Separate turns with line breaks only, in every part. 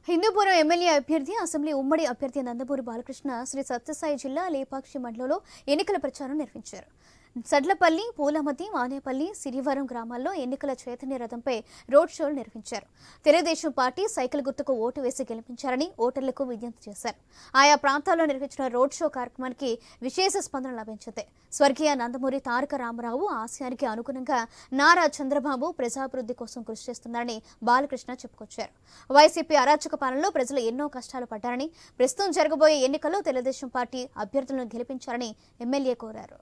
Hindupuram MLA అభ్యర్థి assembly ఉమ్మడి అభ్యర్థి నందమూరి బాలకృష్ణ శ్రీ సత్యసాయి జిల్లా లేపాక్షి మండలంలో ఎన్నికల ప్రచారం నిర్వహించారు. సడ్లపల్లి, పూలమతి, మానేపల్లి, సిరివరం గ్రామాల్లో ఎన్నికల చైతన్య రథంపై రోడ్ షోలు నిర్వహించారు. తెలుగుదేశం పార్టీ సైకిల్ గుర్తుకు ఓటు వేసి గెలిపించారని ఓటర్లకు విజ్ఞప్తి చేశారు. ఆయా ప్రాంతాల్లో నిర్వహించిన రోడ్ షో కార్యక్రమానికి విశేష స్పందన లభించింది. స్వర్గీయ నందమూరి తారక రామారావు ఆశయానికి అనుగుణంగా నారా చంద్రబాబు ప్రజాభివృద్ధి కోసం కృషి చేస్తున్నారని బాలకృష్ణ చెప్పుకొచ్చారు. వైసీపీ అరాచక పాలనలో ప్రజలు ఎన్నో కష్టాలు పడ్డారని, ప్రస్తుతం జరగబోయే ఎన్నికల్లో తెలుగుదేశం పార్టీ అభ్యర్థులను గెలిపించారని ఎమ్మెల్యే కోరారు.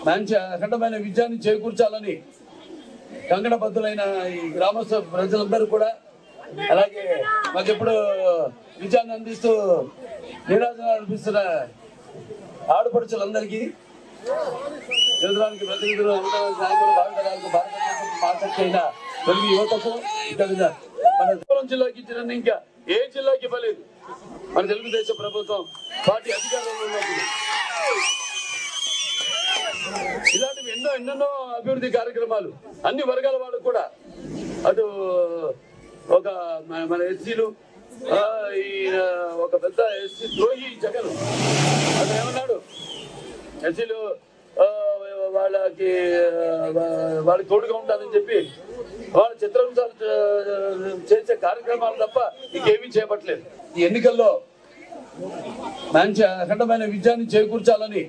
మంచి అఖండమైన విజయాన్ని చేకూర్చాలని కంకణబద్ధులైన ఈ గ్రామస్థ ప్రజలందరూ కూడా, అలాగే మాకెప్పుడు విజయాన్ని అందిస్తూ నీరాజన అనిపిస్తున్న ఆడపడుచులందరికీ, కేంద్రానికి ప్రతినిధులు, నాయకులు, భావితరాలకు, భారతదేశం ఆసక్తి అయిన తెలుగు యువతకు, మన దూరం జిల్లాకి ఇచ్చిన ఇంకా ఏ జిల్లాకి ఇవ్వలేదు మన తెలుగుదేశం ప్రభుత్వం పార్టీ అధికారంలో ఉన్నప్పుడు. ఇలాంటివి ఎన్నెన్నో అభివృద్ధి కార్యక్రమాలు అన్ని వర్గాల వాళ్ళకు కూడా, అటు ఒక మన ఎస్సీలు, ఒక పెద్ద ఎస్సీ ద్రోహి జగన్ అతను ఏమన్నాడు, ఎస్సీలు వాళ్ళకి తోడుగా ఉండాలని చెప్పి వాళ్ళ చిత్రహింసలు చేసే కార్యక్రమాలు తప్ప ఇంకేమీ చేపట్టలేదు. ఈ ఎన్నికల్లో మంచి అఖండమైన విజయాన్ని చేకూర్చాలని